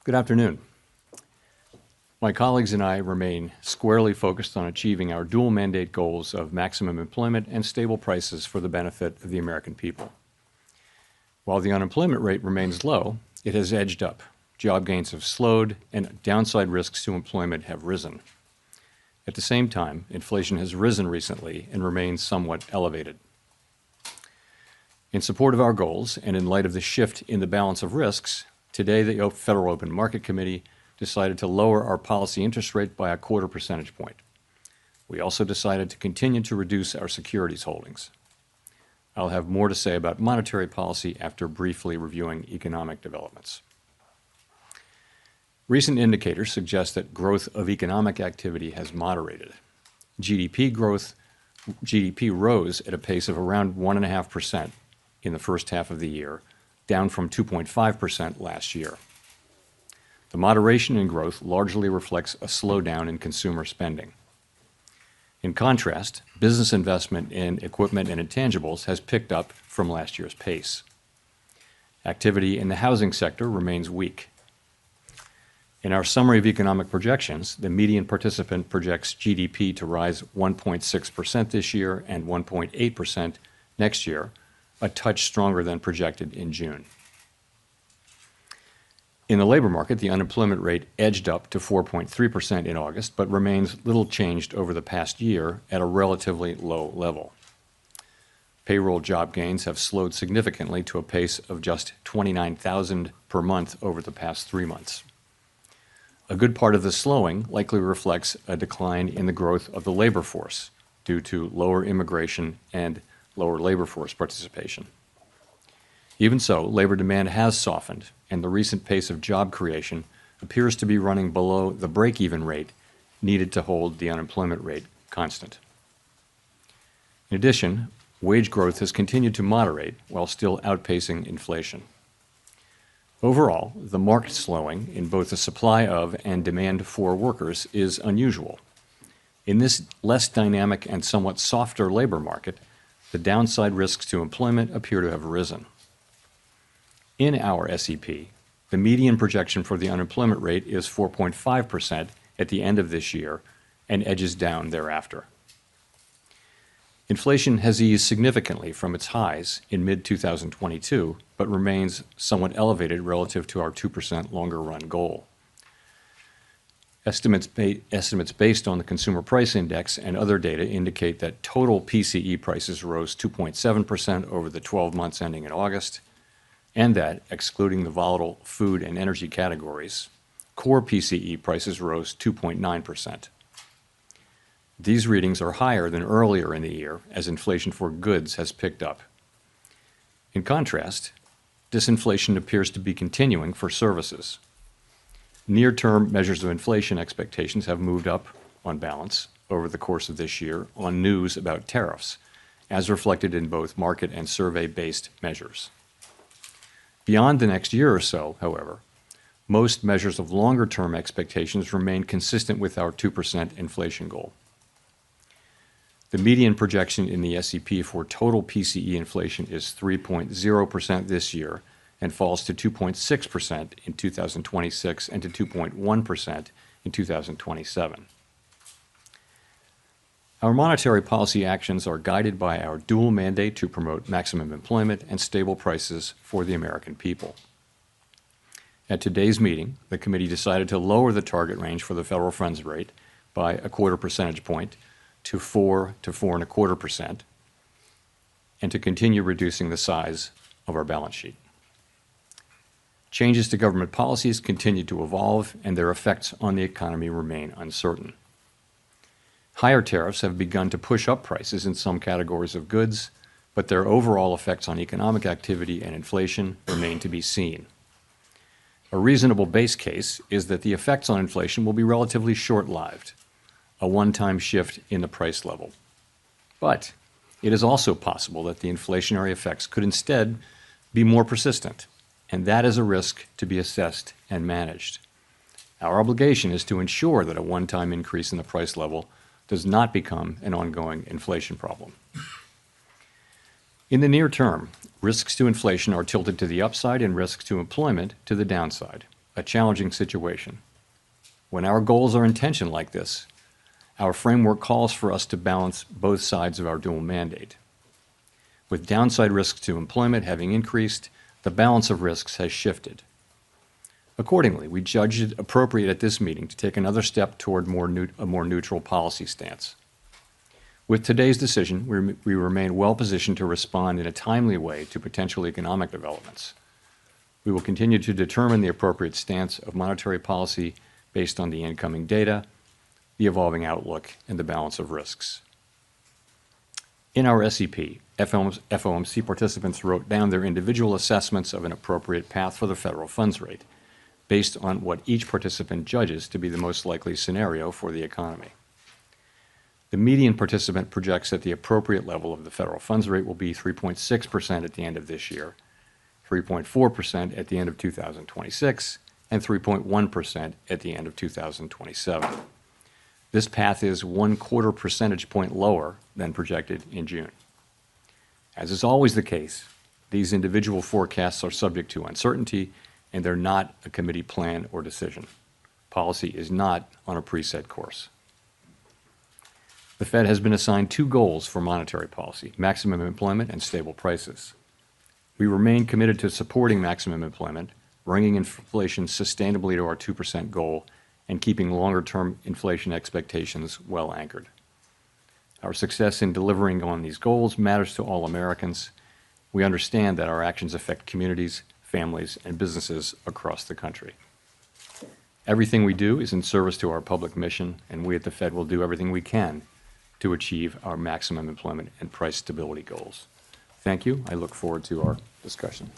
Good afternoon. My colleagues and I remain squarely focused on achieving our dual mandate goals of maximum employment and stable prices for the benefit of the American people. While the unemployment rate remains low, it has edged up. Job gains have slowed, and downside risks to employment have risen. At the same time, inflation has risen recently and remains somewhat elevated. In support of our goals, and in light of the shift in the balance of risks, today the Federal Open Market Committee decided to lower our policy interest rate by 1/4 percentage point. We also decided to continue to reduce our securities holdings. I'll have more to say about monetary policy after briefly reviewing economic developments. Recent indicators suggest that growth of economic activity has moderated. GDP rose at a pace of around 1.5% in the first half of the year, down from 2.5% last year. The moderation in growth largely reflects a slowdown in consumer spending. In contrast, business investment in equipment and intangibles has picked up from last year's pace. Activity in the housing sector remains weak. In our summary of economic projections, the median participant projects GDP to rise 1.6% this year and 1.8% next year, a touch stronger than projected in June. In the labor market, the unemployment rate edged up to 4.3% in August, but remains little changed over the past year at a relatively low level. Payroll job gains have slowed significantly to a pace of just 29,000 per month over the past 3 months. A good part of the slowing likely reflects a decline in the growth of the labor force due to lower immigration and lower labor force participation. Even so, labor demand has softened, and the recent pace of job creation appears to be running below the break-even rate needed to hold the unemployment rate constant. In addition, wage growth has continued to moderate while still outpacing inflation. Overall, the marked slowing in both the supply of and demand for workers is unusual. In this less dynamic and somewhat softer labor market, the downside risks to employment appear to have risen. In our SEP, the median projection for the unemployment rate is 4.5% at the end of this year and edges down thereafter. Inflation has eased significantly from its highs in mid-2022, but remains somewhat elevated relative to our 2% longer-run goal. Estimates based on the Consumer Price Index and other data indicate that total PCE prices rose 2.7% over the 12 months ending in August, and that, excluding the volatile food and energy categories, core PCE prices rose 2.9%. These readings are higher than earlier in the year as inflation for goods has picked up. In contrast, disinflation appears to be continuing for services. Near-term measures of inflation expectations have moved up, on balance, over the course of this year on news about tariffs, as reflected in both market and survey-based measures. Beyond the next year or so, however, most measures of longer-term expectations remain consistent with our 2% inflation goal. The median projection in the SEP for total PCE inflation is 3.0% this year and falls to 2.6% in 2026 and to 2.1% in 2027. Our monetary policy actions are guided by our dual mandate to promote maximum employment and stable prices for the American people. At today's meeting, the committee decided to lower the target range for the federal funds rate by 1/4 percentage point to 4 to 4.25%, and to continue reducing the size of our balance sheet. Changes to government policies continue to evolve, and their effects on the economy remain uncertain. Higher tariffs have begun to push up prices in some categories of goods, but their overall effects on economic activity and inflation remain to be seen. A reasonable base case is that the effects on inflation will be relatively short-lived, a one-time shift in the price level. But it is also possible that the inflationary effects could instead be more persistent, and that is a risk to be assessed and managed. Our obligation is to ensure that a one-time increase in the price level does not become an ongoing inflation problem. In the near term, risks to inflation are tilted to the upside and risks to employment to the downside. a challenging situation. When our goals are in tension like this, our framework calls for us to balance both sides of our dual mandate. With downside risks to employment having increased, the balance of risks has shifted. Accordingly, we judged it appropriate at this meeting to take another step toward a more neutral policy stance. With today's decision, we remain well positioned to respond in a timely way to potential economic developments. We will continue to determine the appropriate stance of monetary policy based on the incoming data, the evolving outlook, and the balance of risks. In our SEP, FOMC participants wrote down their individual assessments of an appropriate path for the federal funds rate, based on what each participant judges to be the most likely scenario for the economy. The median participant projects that the appropriate level of the federal funds rate will be 3.6% at the end of this year, 3.4% at the end of 2026, and 3.1% at the end of 2027. This path is 1/4 percentage point lower than projected in June. As is always the case, these individual forecasts are subject to uncertainty, and they're not a committee plan or decision. Policy is not on a preset course. The Fed has been assigned two goals for monetary policy: maximum employment and stable prices. We remain committed to supporting maximum employment, bringing inflation sustainably to our 2% goal, and keeping longer-term inflation expectations well anchored. Our success in delivering on these goals matters to all Americans. We understand that our actions affect communities, families, and businesses across the country. Everything we do is in service to our public mission, and we at the Fed will do everything we can to achieve our maximum employment and price stability goals. Thank you. I look forward to our discussion.